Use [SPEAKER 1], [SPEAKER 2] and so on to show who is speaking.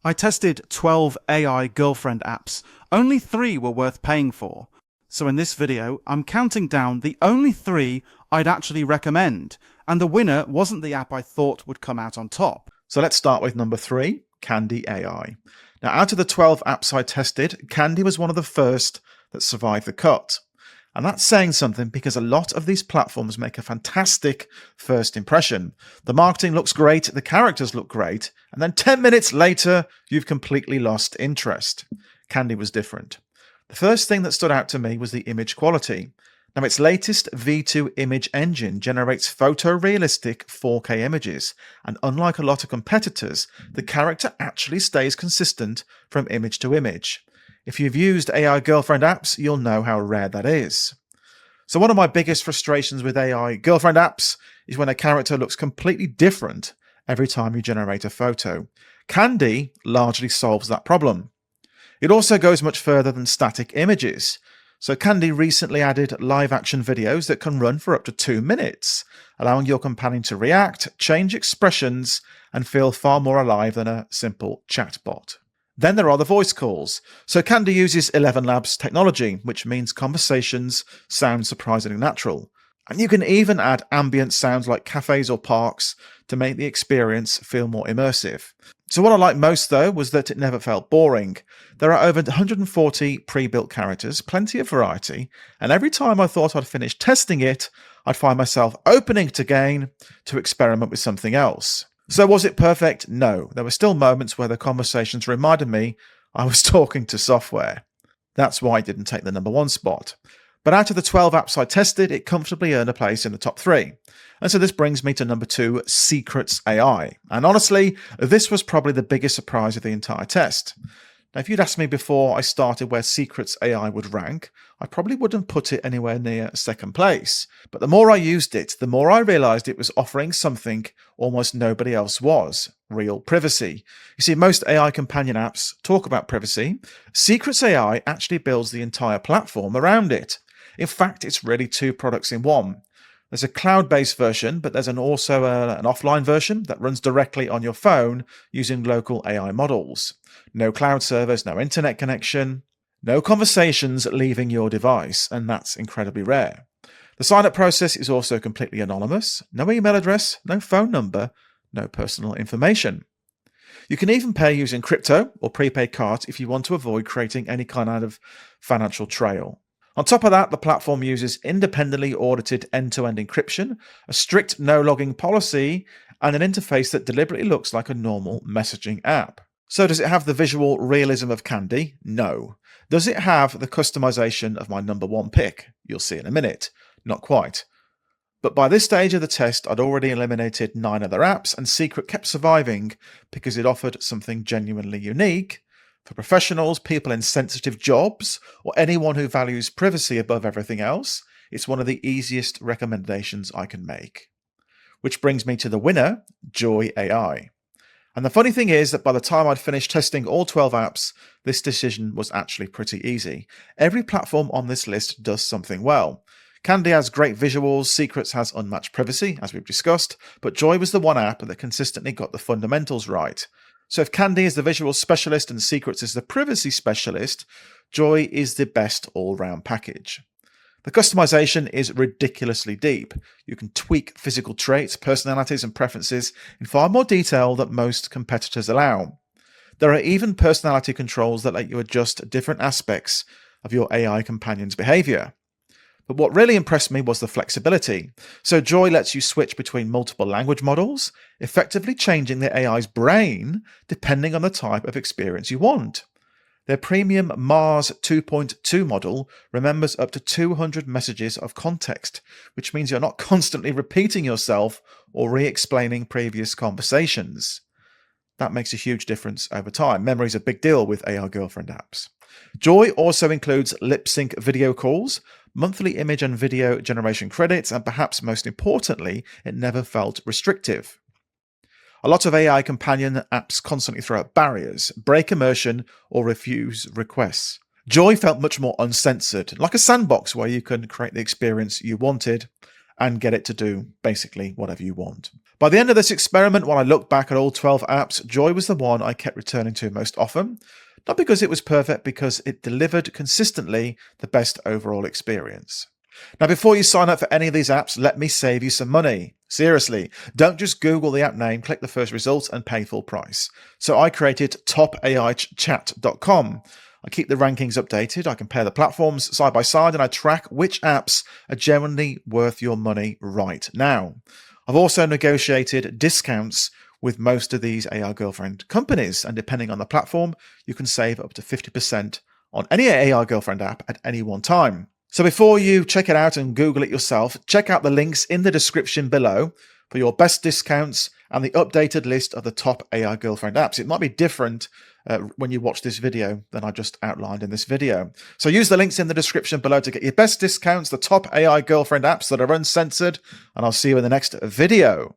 [SPEAKER 1] I tested 12 AI girlfriend apps. Only 3 were worth paying for. So in this video, I'm counting down the only 3 I'd actually recommend. And the winner wasn't the app I thought would come out on top.
[SPEAKER 2] So let's start with number 3, Candy AI. Now, out of the 12 apps I tested, Candy was one of the first that survived the cut. And that's saying something because a lot of these platforms make a fantastic first impression. The marketing looks great, the characters look great, and then 10 minutes later, you've completely lost interest. Candy was different. The first thing that stood out to me was the image quality. Now, its latest V2 image engine generates photorealistic 4K images, and unlike a lot of competitors, the character actually stays consistent from image to image. If you've used AI girlfriend apps, you'll know how rare that is. So one of my biggest frustrations with AI girlfriend apps is when a character looks completely different every time you generate a photo. Candy largely solves that problem. It also goes much further than static images. So Candy recently added live action videos that can run for up to 2 minutes, allowing your companion to react, change expressions, and feel far more alive than a simple chatbot. Then there are the voice calls. So Candy uses 11 Labs technology, which means conversations sound surprisingly natural. And you can even add ambient sounds like cafes or parks to make the experience feel more immersive. So what I liked most though was that it never felt boring. There are over 140 pre-built characters, plenty of variety, and every time I thought I'd finished testing it, I'd find myself opening it again to experiment with something else. So was it perfect? No. There were still moments where the conversations reminded me I was talking to software. That's why it didn't take the number 1 spot. But out of the 12 apps I tested, it comfortably earned a place in the top 3. And so this brings me to number 2, Secrets AI. And honestly, this was probably the biggest surprise of the entire test. Now, if you'd asked me before I started where Secrets AI would rank, I probably wouldn't put it anywhere near second place. But the more I used it, the more I realized it was offering something almost nobody else was: real privacy. You see, most AI companion apps talk about privacy. Secrets AI actually builds the entire platform around it. In fact, it's really 2 products in one. There's a cloud-based version, but there's also an offline version that runs directly on your phone using local AI models. No cloud servers, no internet connection, no conversations leaving your device, and that's incredibly rare. The sign-up process is also completely anonymous. No email address, no phone number, no personal information. You can even pay using crypto or prepaid cards if you want to avoid creating any kind of financial trail. On top of that, the platform uses independently audited end-to-end encryption, a strict no-logging policy, and an interface that deliberately looks like a normal messaging app. So does it have the visual realism of Candy? No. Does it have the customization of my number 1 pick? You'll see in a minute. Not quite. But by this stage of the test, I'd already eliminated 9 other apps, and Secret kept surviving because it offered something genuinely unique. For professionals, people in sensitive jobs, or anyone who values privacy above everything else, it's one of the easiest recommendations I can make. Which brings me to the winner, Joy AI. And the funny thing is that by the time I'd finished testing all 12 apps, this decision was actually pretty easy. Every platform on this list does something well. Candy has great visuals, Secrets has unmatched privacy, as we've discussed, but Joy was the one app that consistently got the fundamentals right. So if Candy is the visual specialist and Secrets is the privacy specialist, Joy is the best all-round package. The customization is ridiculously deep. You can tweak physical traits, personalities, and preferences in far more detail than most competitors allow. There are even personality controls that let you adjust different aspects of your AI companion's behavior. But what really impressed me was the flexibility. So Joy lets you switch between multiple language models, effectively changing the AI's brain depending on the type of experience you want. Their premium Mars 2.2 model remembers up to 200 messages of context, which means you're not constantly repeating yourself or re-explaining previous conversations. That makes a huge difference over time. Memory is a big deal with AI girlfriend apps. Joy also includes lip sync video calls, monthly image and video generation credits, and perhaps most importantly, it never felt restrictive. A lot of AI companion apps constantly throw up barriers, break immersion, or refuse requests. Joy felt much more uncensored, like a sandbox where you can create the experience you wanted and get it to do basically whatever you want. By the end of this experiment, when I looked back at all 12 apps, Joy was the one I kept returning to most often. Not because it was perfect, because it delivered consistently the best overall experience. Now, before you sign up for any of these apps, let me save you some money. Seriously, don't just Google the app name, click the first result, and pay full price. So I created topaichat.com. I keep the rankings updated, I compare the platforms side by side, and I track which apps are genuinely worth your money right now. I've also negotiated discounts with most of these AI Girlfriend companies, and depending on the platform, you can save up to 50% on any AI Girlfriend app at any one time. So before you check it out and Google it yourself, check out the links in the description below for your best discounts and the updated list of the top AI Girlfriend apps. It might be different when you watch this video than I just outlined in this video. So use the links in the description below to get your best discounts, the top AI Girlfriend apps that are uncensored, and I'll see you in the next video.